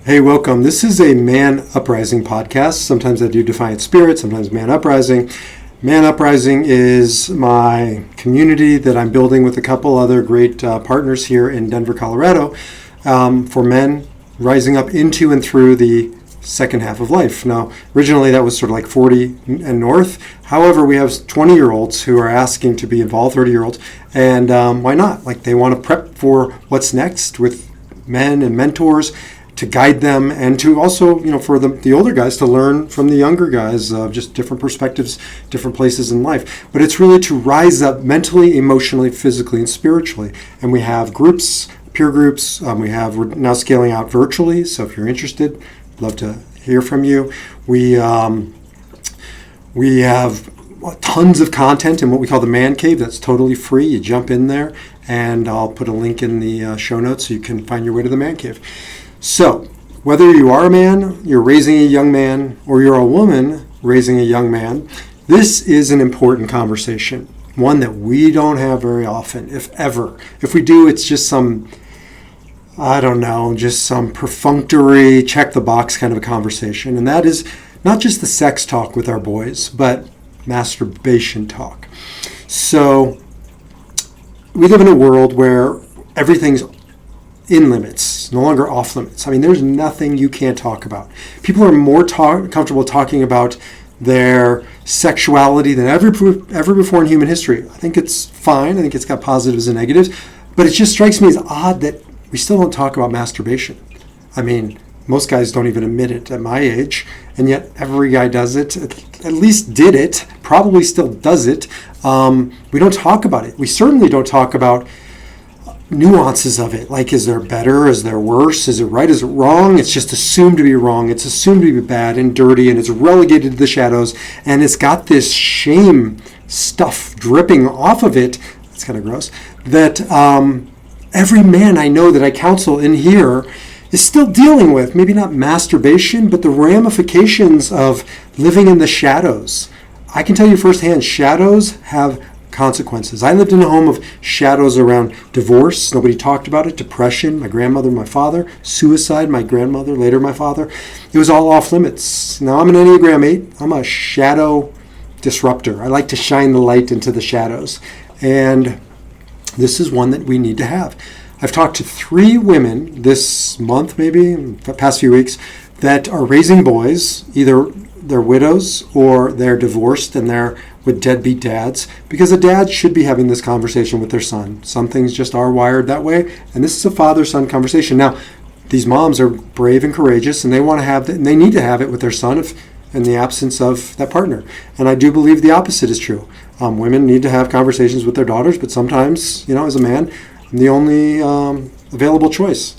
Hey, welcome. This is a Man Uprising podcast. Sometimes I do Defiant Spirit, sometimes Man Uprising. Man Uprising is my community that I'm building with a couple other great partners here in Denver, Colorado, for men rising up into and through the second half of life. Now, originally that was sort of like 40 and north. However, we have 20-year-olds who are asking to be involved, 30-year-olds, and why not? Like, they want to prep for what's next with men and mentors, to guide them, and to also, for the older guys to learn from the younger guys, just different perspectives, different places in life. But it's really to rise up mentally, emotionally, physically, and spiritually. And we have groups, peer groups. We're now scaling out virtually. So if you're interested, I'd love to hear from you. We have tons of content in what we call the Man Cave. That's totally free. You jump in there, and I'll put a link in the show notes so you can find your way to the Man Cave. So, whether you are a man, you're raising a young man, or you're a woman raising a young man, this is an important conversation, one that we don't have very often, if ever. If we do, it's just some perfunctory, check the box kind of a conversation. And that is not just the sex talk with our boys, but masturbation talk. So, we live in a world where everything's in limits, no longer off limits. I mean, there's nothing you can't talk about. People are more comfortable talking about their sexuality than ever before in human history. I think it's fine. I think it's got positives and negatives. But it just strikes me as odd that we still don't talk about masturbation. I mean, most guys don't even admit it at my age, and yet every guy does it, at least did it, probably still does it. We don't talk about it. We certainly don't talk about nuances of it, like, is there better, is there worse, is it right, is it wrong? It's just assumed to be wrong, it's assumed to be bad and dirty, and it's relegated to the shadows, and it's got this shame stuff dripping off of it. It's kind of gross, that every man I know that I counsel in here is still dealing with, maybe not masturbation, but the ramifications of living in the shadows. I can tell you firsthand, shadows have consequences. I lived in a home of shadows around divorce. Nobody talked about it. Depression, my grandmother, my father. Suicide, my grandmother, later my father. It was all off limits. Now, I'm an Enneagram 8. I'm a shadow disruptor. I like to shine the light into the shadows. And this is one that we need to have. I've talked to 3 women this month, maybe, in the past few weeks, that are raising boys. Either they're widows or they're divorced and they're with deadbeat dads, because a dad should be having this conversation with their son. Some things just are wired that way, and this is a father-son conversation. Now, these moms are brave and courageous, and they want to have it, and they need to have it with their son in the absence of that partner. And I do believe the opposite is true. Women need to have conversations with their daughters, but sometimes, as a man, I'm the only available choice.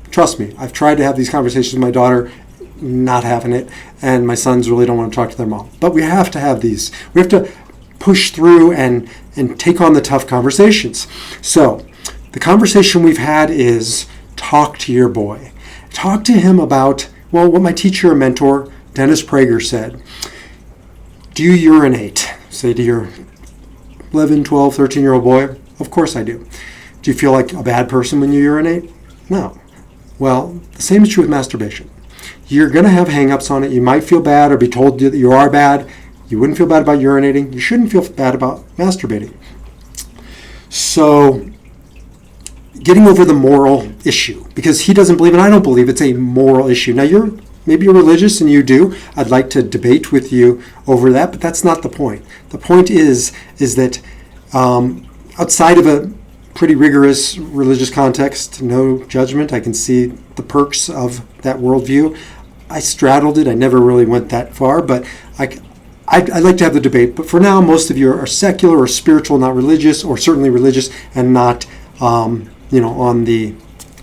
Trust me, I've tried to have these conversations with my daughter, not having it, and my sons really don't want to talk to their mom. But we have to have these. We have to push through and take on the tough conversations. So the conversation we've had is talk to your boy. Talk to him about, what my teacher and mentor, Dennis Prager, said. Do you urinate? Say to your 11, 12, 13-year-old boy, of course I do. Do you feel like a bad person when you urinate? No. Well, the same is true with masturbation. You're going to have hang-ups on it. You might feel bad or be told that you are bad. You wouldn't feel bad about urinating. You shouldn't feel bad about masturbating. So, getting over the moral issue, because he doesn't believe, and I don't believe it's a moral issue. Now, maybe you're religious and you do. I'd like to debate with you over that, but that's not the point. The point is that outside of a pretty rigorous religious context, no judgment, I can see the perks of that worldview. I straddled it. I never really went that far, but I'd like to have the debate. But for now, most of you are secular or spiritual, not religious, or certainly religious, and not, on the, I don't want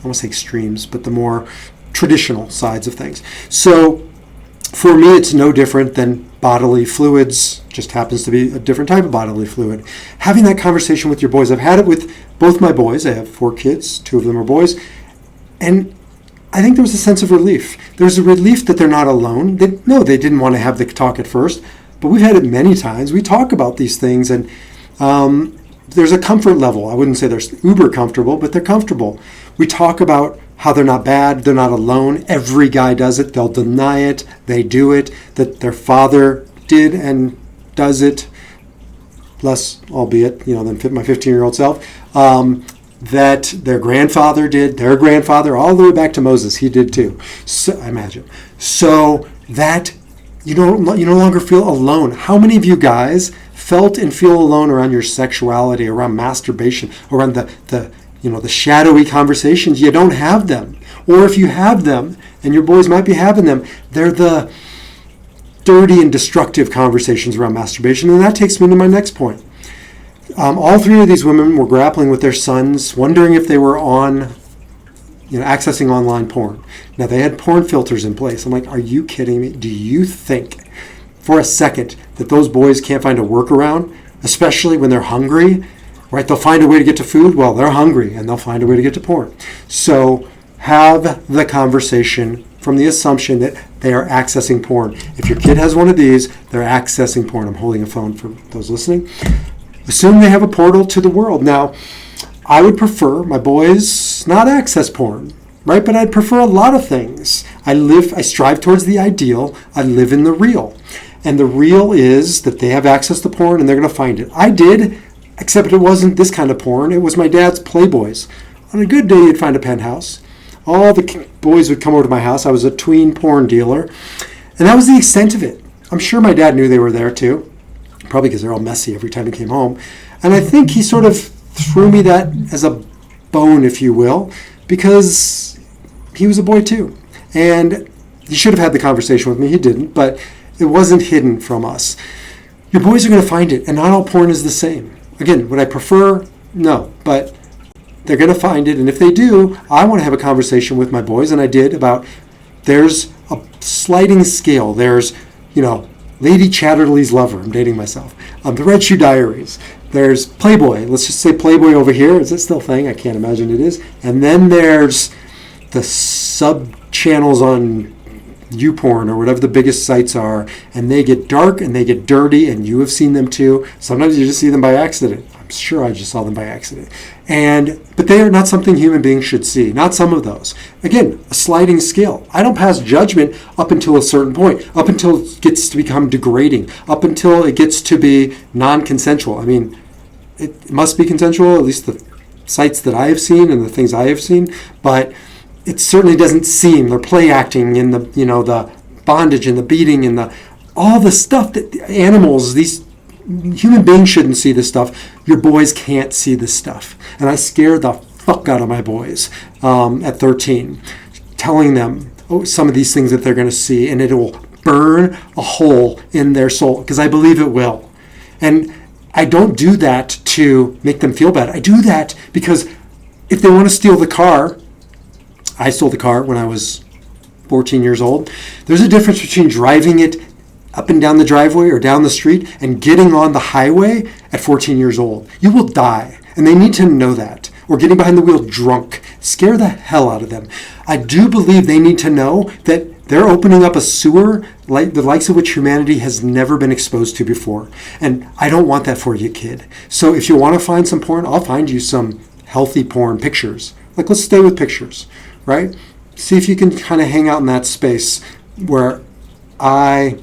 to say extremes, but the more traditional sides of things. So for me, it's no different than bodily fluids, just happens to be a different type of bodily fluid. Having that conversation with your boys. I've had it with both my boys. I have 4 kids, 2 of them are boys, and I think there was a sense of relief. There's a relief that they're not alone. They didn't want to have the talk at first, but we've had it many times. We talk about these things, and there's a comfort level. I wouldn't say they're uber comfortable, but they're comfortable. We talk about how they're not bad, they're not alone. Every guy does it. They'll deny it. They do it. That their father did and does it. Less, albeit, than my 15-year-old self. That their grandfather did, their grandfather, all the way back to Moses, he did too. So, I imagine. So that you no longer feel alone. How many of you guys felt and feel alone around your sexuality, around masturbation, around the shadowy conversations? You don't have them. Or if you have them, and your boys might be having them, they're the dirty and destructive conversations around masturbation. And that takes me to my next point. All three of these women were grappling with their sons, wondering if they were accessing online porn. Now, they had porn filters in place. I'm like, are you kidding me? Do you think for a second that those boys can't find a workaround, especially when they're hungry, right? They'll find a way to get to food. Well, they're hungry, and they'll find a way to get to porn. So have the conversation from the assumption that they are accessing porn. If your kid has one of these, they're accessing porn. I'm holding a phone for those listening. Assume they have a portal to the world. Now, I would prefer my boys not access porn, right? But I'd prefer a lot of things. I strive towards the ideal. I live in the real. And the real is that they have access to porn and they're going to find it. I did, except it wasn't this kind of porn. It was my dad's Playboys. On a good day, you'd find a penthouse. All the boys would come over to my house. I was a tween porn dealer. And that was the extent of it. I'm sure my dad knew they were there too. Probably because they're all messy every time he came home. And I think he sort of threw me that as a bone, if you will, because he was a boy too. And he should have had the conversation with me. He didn't, but it wasn't hidden from us. Your boys are going to find it, and not all porn is the same. Again, would I prefer? No, but they're going to find it. And if they do, I want to have a conversation with my boys, and I did, about there's a sliding scale. There's, Lady Chatterley's Lover. I'm dating myself. The Red Shoe Diaries. There's Playboy. Let's just say Playboy over here. Is that still a thing? I can't imagine it is. And then there's the sub-channels on YouPorn or whatever the biggest sites are. And they get dark and they get dirty, and you have seen them too. Sometimes you just see them by accident. I'm sure I just saw them by accident. But they are not something human beings should see. Not some of those. Again, a sliding scale. I don't pass judgment up until a certain point, up until it gets to become degrading, up until it gets to be non-consensual. I mean, it must be consensual, at least the sites that I have seen and the things I have seen, but it certainly doesn't seem. They're play acting in the bondage and the beating and all the stuff that the animals, these human beings shouldn't see this stuff. Your boys can't see this stuff. And I scared the fuck out of my boys at 13, telling them some of these things that they're going to see, and it will burn a hole in their soul, because I believe it will. And I don't do that to make them feel bad. I do that because if they want to steal the car, I stole the car when I was 14 years old. There's a difference between driving it up and down the driveway or down the street and getting on the highway at 14 years old. You will die, and they need to know that. Or getting behind the wheel drunk. Scare the hell out of them. I do believe they need to know that they're opening up a sewer like the likes of which humanity has never been exposed to before. And I don't want that for you, kid. So if you want to find some porn, I'll find you some healthy porn pictures. Like, let's stay with pictures, right? See if you can kind of hang out in that space where I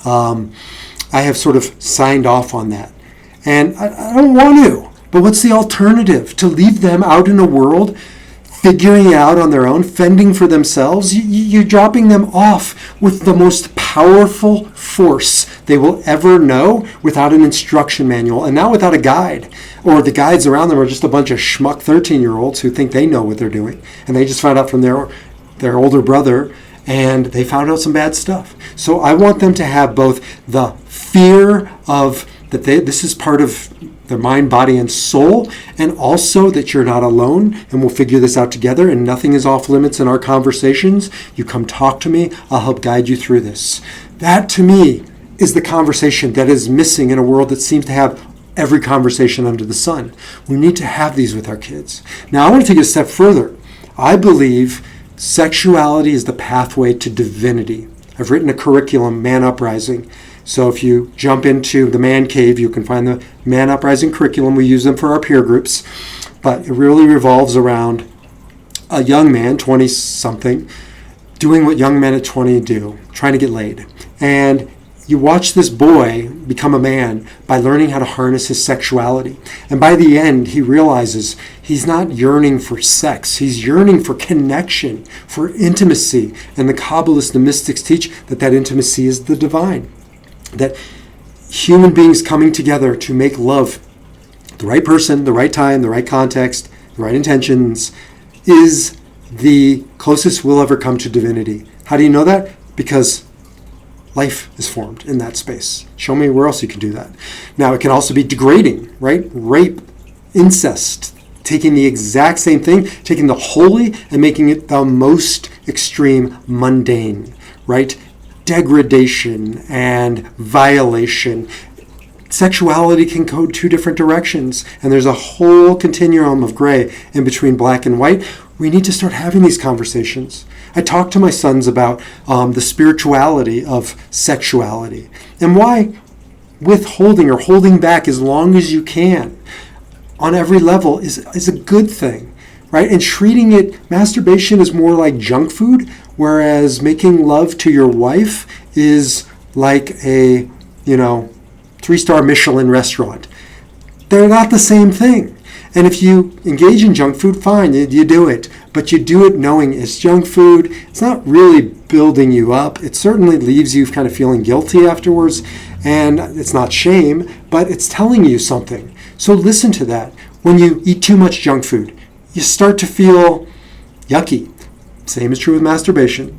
have sort of signed off on that. And I don't want to. But what's the alternative? To leave them out in a world figuring it out on their own, fending for themselves? You're dropping them off with the most powerful force they will ever know without an instruction manual, and now without a guide. Or the guides around them are just a bunch of schmuck 13-year-olds who think they know what they're doing. And they just found out from their older brother, and they found out some bad stuff. So I want them to have both the fear of that this is part of their mind, body, and soul, and also that you're not alone, and we'll figure this out together, and nothing is off limits in our conversations. You come talk to me, I'll help guide you through this. That, to me, is the conversation that is missing in a world that seems to have every conversation under the sun. We need to have these with our kids. Now, I want to take it a step further. I believe sexuality is the pathway to divinity. I've written a curriculum, Man Uprising. So if you jump into the Man Cave, you can find the Man Uprising curriculum. We use them for our peer groups. But it really revolves around a young man, 20-something, doing what young men at 20 do, trying to get laid. And you watch this boy become a man by learning how to harness his sexuality. And by the end, he realizes he's not yearning for sex. He's yearning for connection, for intimacy. And the Kabbalists, the mystics teach that intimacy is the divine. That human beings coming together to make love, the right person, the right time, the right context, the right intentions, is the closest we'll ever come to divinity. How do you know that? Because life is formed in that space. Show me where else you can do that. Now, it can also be degrading, right? Rape, incest, taking the exact same thing, taking the holy and making it the most extreme mundane, right? Degradation and violation. Sexuality can go two different directions, and there's a whole continuum of gray in between black and white. We need to start having these conversations. I talk to my sons about the spirituality of sexuality and why withholding or holding back as long as you can on every level is a good thing, right? And treating masturbation is more like junk food, whereas making love to your wife is like a, 3-star Michelin restaurant. They're not the same thing. And if you engage in junk food, fine, you do it. But you do it knowing it's junk food. It's not really building you up. It certainly leaves you kind of feeling guilty afterwards. And it's not shame, but it's telling you something. So listen to that. When you eat too much junk food, you start to feel yucky. Same is true with masturbation.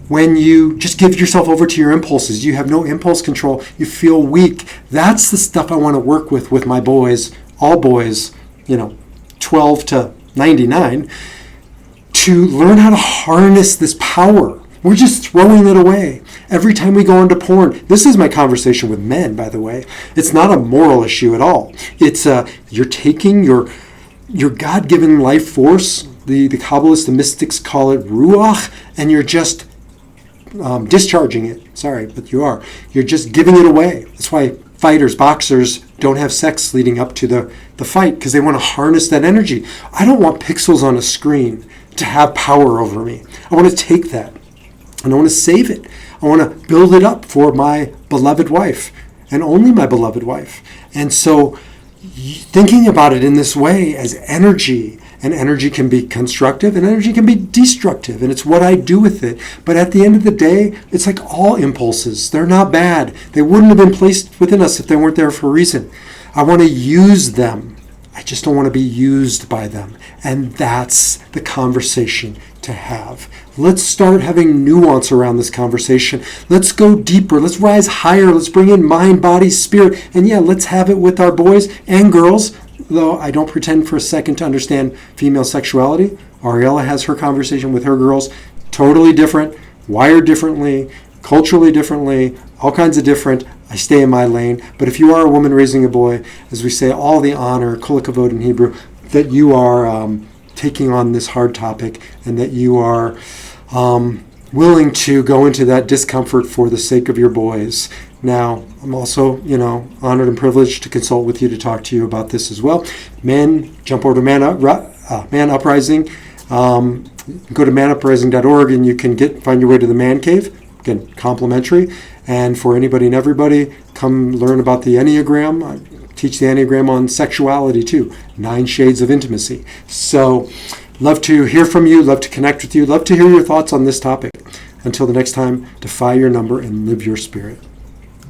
When you just give yourself over to your impulses, you have no impulse control, you feel weak. That's the stuff I want to work with my boys, all boys, 12 to 99, to learn how to harness this power. We're just throwing it away. Every time we go into porn, this is my conversation with men, by the way. It's not a moral issue at all. It's you're taking your God-given life force, the Kabbalists, the mystics call it ruach, and you're just discharging it. Sorry, but you are. You're just giving it away. That's why fighters, boxers don't have sex leading up to the fight, because they want to harness that energy. I don't want pixels on a screen to have power over me. I want to take that and I want to save it. I want to build it up for my beloved wife and only my beloved wife. And so thinking about it in this way as energy, and energy can be constructive and energy can be destructive, and it's what I do with it. But at the end of the day, it's like all impulses. They're not bad. They wouldn't have been placed within us if they weren't there for a reason. I want to use them. I just don't want to be used by them. And that's the conversation to have. Let's start having nuance around this conversation. Let's go deeper. Let's rise higher. Let's bring in mind, body, spirit. And yeah, let's have it with our boys and girls. Though I don't pretend for a second to understand female sexuality. Ariella has her conversation with her girls. Totally different, wired differently, culturally differently, all kinds of different. I stay in my lane. But if you are a woman raising a boy, as we say, all the honor, kol hakavod in Hebrew, that you are taking on this hard topic and that you are willing to go into that discomfort for the sake of your boys. Now, I'm also, honored and privileged to consult with you to talk to you about this as well. Men, jump over to Man Uprising. Go to manuprising.org and you can find your way to the Man Cave. Again, complimentary. And for anybody and everybody, come learn about the Enneagram. I teach the Enneagram on sexuality too. 9 shades of intimacy. So, love to hear from you, love to connect with you, love to hear your thoughts on this topic. Until the next time, defy your number and live your spirit.